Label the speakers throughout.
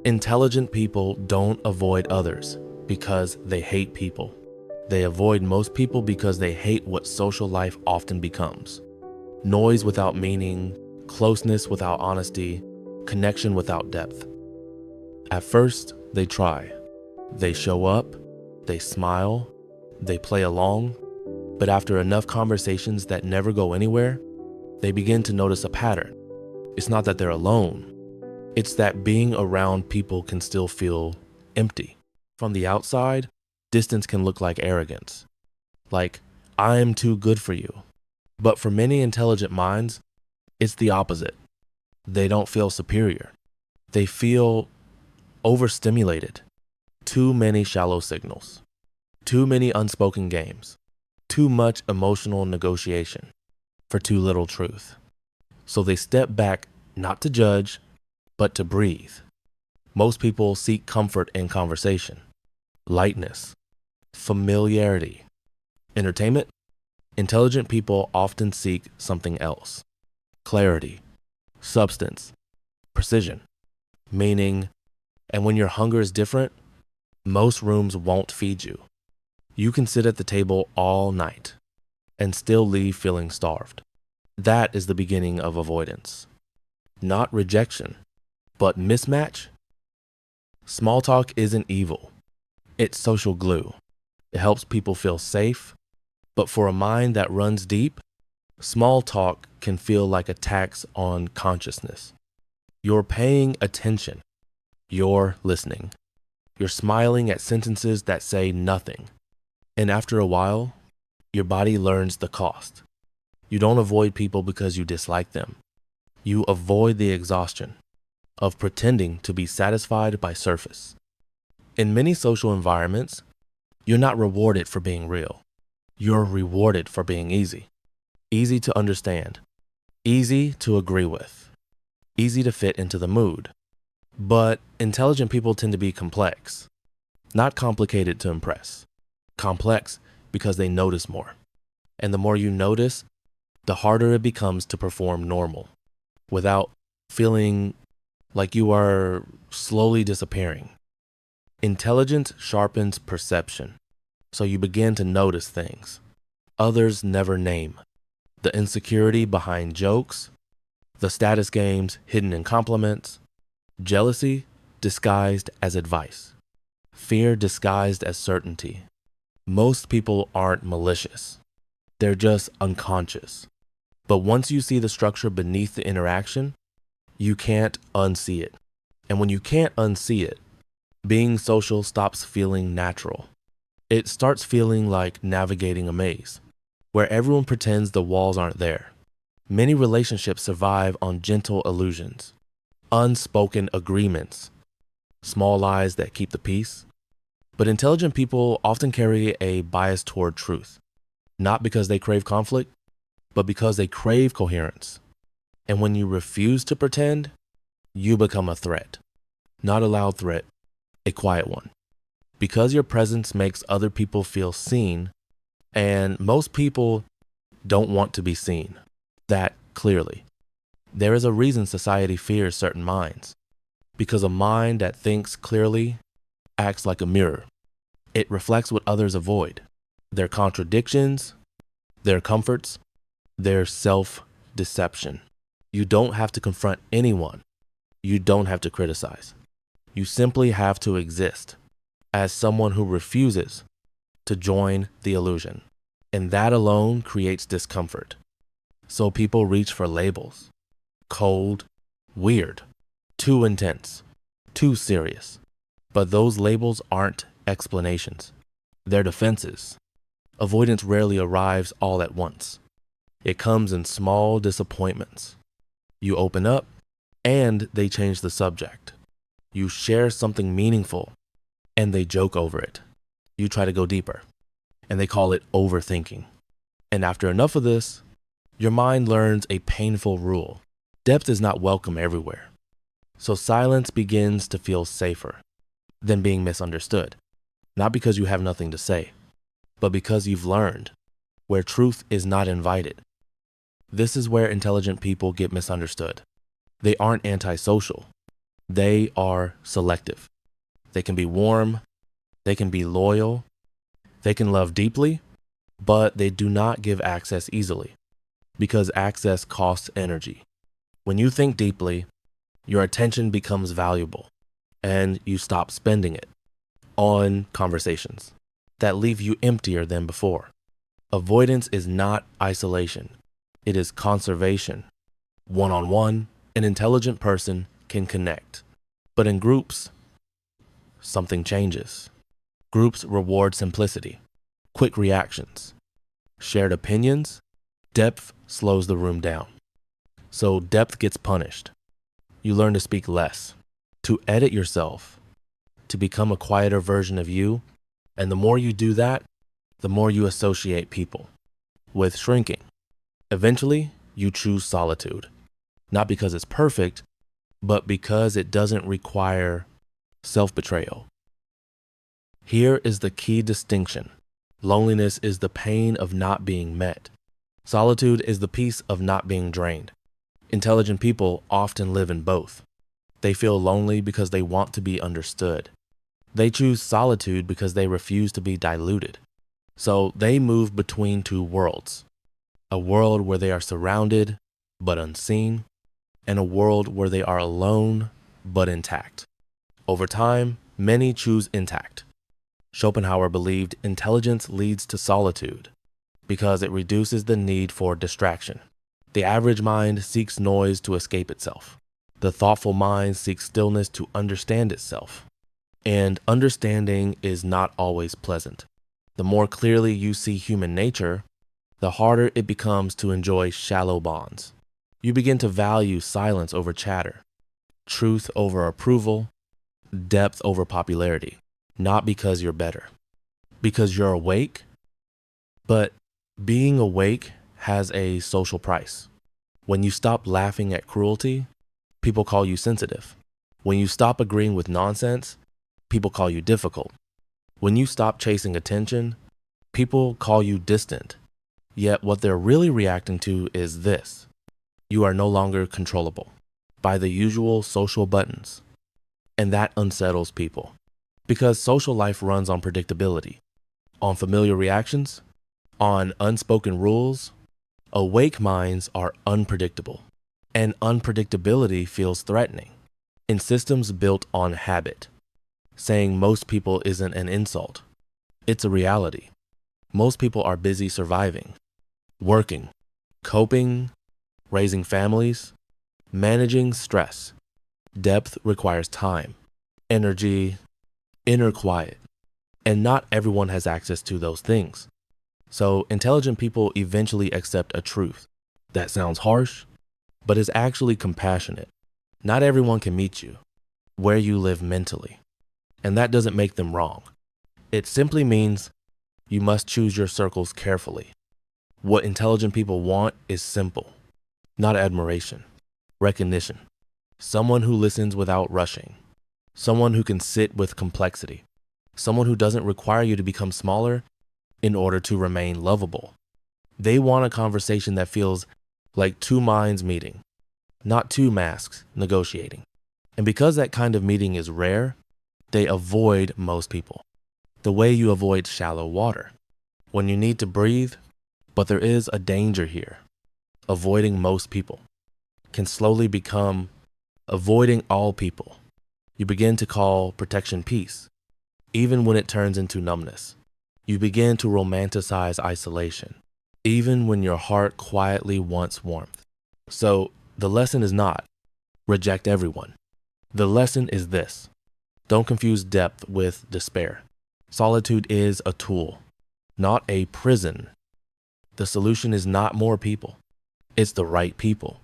Speaker 1: Intelligent people don't avoid others because they hate people. They avoid most people because they hate what social life often becomes. Noise without meaning, closeness without honesty, connection without depth. At first, they try. They show up, they smile, they play along, but after enough conversations that never go anywhere, they begin to notice a pattern. It's not that they're alone. It's that being around people can still feel empty. From the outside, distance can look like arrogance. Like, I'm too good for you. But for many intelligent minds, it's the opposite. They don't feel superior. They feel overstimulated. Too many shallow signals. Too many unspoken games. Too much emotional negotiation for too little truth. So they step back not to judge, but to breathe. Most people seek comfort in conversation, lightness, familiarity. Entertainment? Intelligent people often seek something else. Clarity, substance, precision, meaning, and when your hunger is different, most rooms won't feed you. You can sit at the table all night and still leave feeling starved. That is the beginning of avoidance. Not rejection, but mismatch. Small talk isn't evil. It's social glue. It helps people feel safe, but for a mind that runs deep, small talk can feel like a tax on consciousness. You're paying attention. You're listening. You're smiling at sentences that say nothing. And after a while, your body learns the cost. You don't avoid people because you dislike them. You avoid the exhaustion of pretending to be satisfied by surface. In many social environments, you're not rewarded for being real. You're rewarded for being easy. Easy to understand. Easy to agree with. Easy to fit into the mood. But intelligent people tend to be complex. Not complicated to impress. Complex because they notice more. And the more you notice, the harder it becomes to perform normal without feeling like you are slowly disappearing. Intelligence sharpens perception, so you begin to notice things others never name. The insecurity behind jokes, the status games hidden in compliments, jealousy disguised as advice, fear disguised as certainty. Most people aren't malicious. They're just unconscious. But once you see the structure beneath the interaction, you can't unsee it. And when you can't unsee it, being social stops feeling natural. It starts feeling like navigating a maze, where everyone pretends the walls aren't there. Many relationships survive on gentle illusions, unspoken agreements, small lies that keep the peace. But intelligent people often carry a bias toward truth, not because they crave conflict, but because they crave coherence. And when you refuse to pretend, you become a threat. Not a loud threat, a quiet one. Because your presence makes other people feel seen, and most people don't want to be seen that clearly. There is a reason society fears certain minds. Because a mind that thinks clearly acts like a mirror. It reflects what others avoid. Their contradictions, their comforts, their self-deception. You don't have to confront anyone. You don't have to criticize. You simply have to exist as someone who refuses to join the illusion. And that alone creates discomfort. So people reach for labels. Cold, weird, too intense, too serious. But those labels aren't explanations. They're defenses. Avoidance rarely arrives all at once. It comes in small disappointments. You open up, and they change the subject. You share something meaningful, and they joke over it. You try to go deeper, and they call it overthinking. And after enough of this, your mind learns a painful rule. Depth is not welcome everywhere. So silence begins to feel safer than being misunderstood. Not because you have nothing to say, but because you've learned where truth is not invited. This is where intelligent people get misunderstood. They aren't antisocial. They are selective. They can be warm, they can be loyal, they can love deeply, but they do not give access easily because access costs energy. When you think deeply, your attention becomes valuable and you stop spending it on conversations that leave you emptier than before. Avoidance is not isolation, it is conservation. One-on-one, an intelligent person can connect. But in groups, something changes. Groups reward simplicity, quick reactions, shared opinions. Depth slows the room down. So depth gets punished. You learn to speak less, to edit yourself, to become a quieter version of you. And the more you do that, the more you associate people with shrinking. Eventually, you choose solitude, not because it's perfect, but because it doesn't require self-betrayal. Here is the key distinction. Loneliness is the pain of not being met. Solitude is the peace of not being drained. Intelligent people often live in both. They feel lonely because they want to be understood. They choose solitude because they refuse to be diluted. So they move between two worlds. A world where they are surrounded but unseen, and a world where they are alone but intact. Over time, many choose intact. Schopenhauer believed intelligence leads to solitude because it reduces the need for distraction. The average mind seeks noise to escape itself. The thoughtful mind seeks stillness to understand itself. And understanding is not always pleasant. The more clearly you see human nature, the harder it becomes to enjoy shallow bonds. You begin to value silence over chatter, truth over approval, depth over popularity, not because you're better, because you're awake. But being awake has a social price. When you stop laughing at cruelty, people call you sensitive. When you stop agreeing with nonsense, people call you difficult. When you stop chasing attention, people call you distant. Yet what they're really reacting to is this: you are no longer controllable by the usual social buttons. And that unsettles people because social life runs on predictability, on familiar reactions, on unspoken rules. Awake minds are unpredictable, and unpredictability feels threatening. In systems built on habit, saying most people isn't an insult. It's a reality. Most people are busy surviving, working, coping, raising families, managing stress. Depth requires time, energy, inner quiet, and not everyone has access to those things. So intelligent people eventually accept a truth that sounds harsh, but is actually compassionate. Not everyone can meet you where you live mentally, and that doesn't make them wrong. It simply means you must choose your circles carefully. What intelligent people want is simple, not admiration, recognition. Someone who listens without rushing. Someone who can sit with complexity. Someone who doesn't require you to become smaller in order to remain lovable. They want a conversation that feels like two minds meeting, not two masks negotiating. And because that kind of meeting is rare, they avoid most people, the way you avoid shallow water when you need to breathe. But there is a danger here. Avoiding most people can slowly become avoiding all people. You begin to call protection peace, even when it turns into numbness. You begin to romanticize isolation, even when your heart quietly wants warmth. So the lesson is not reject everyone. The lesson is this: don't confuse depth with despair. Solitude is a tool, not a prison. The solution is not more people. It's the right people.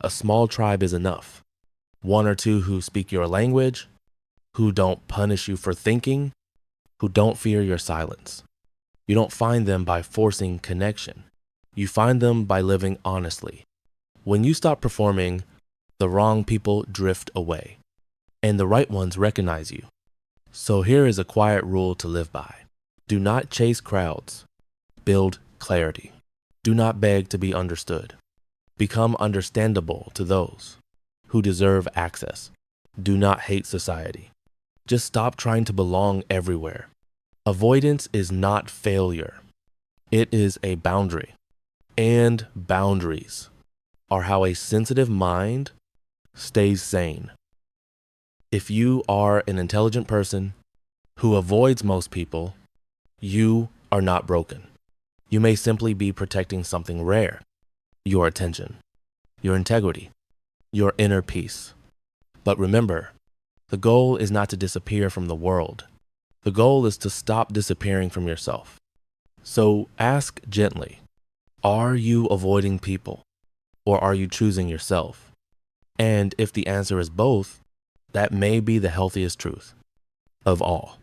Speaker 1: A small tribe is enough. One or two who speak your language, who don't punish you for thinking, who don't fear your silence. You don't find them by forcing connection. You find them by living honestly. When you stop performing, the wrong people drift away, and the right ones recognize you. So here is a quiet rule to live by. Do not chase crowds. Build clarity. Do not beg to be understood. Become understandable to those who deserve access. do not hate society. Just stop trying to belong everywhere. Avoidance is not failure. It is a boundary. And boundaries are how a sensitive mind stays sane. If you are an intelligent person who avoids most people, you are not broken. You may simply be protecting something rare: your attention, your integrity, your inner peace. But remember, the goal is not to disappear from the world. The goal is to stop disappearing from yourself. So ask gently, are you avoiding people, or are you choosing yourself? And if the answer is both, that may be the healthiest truth of all.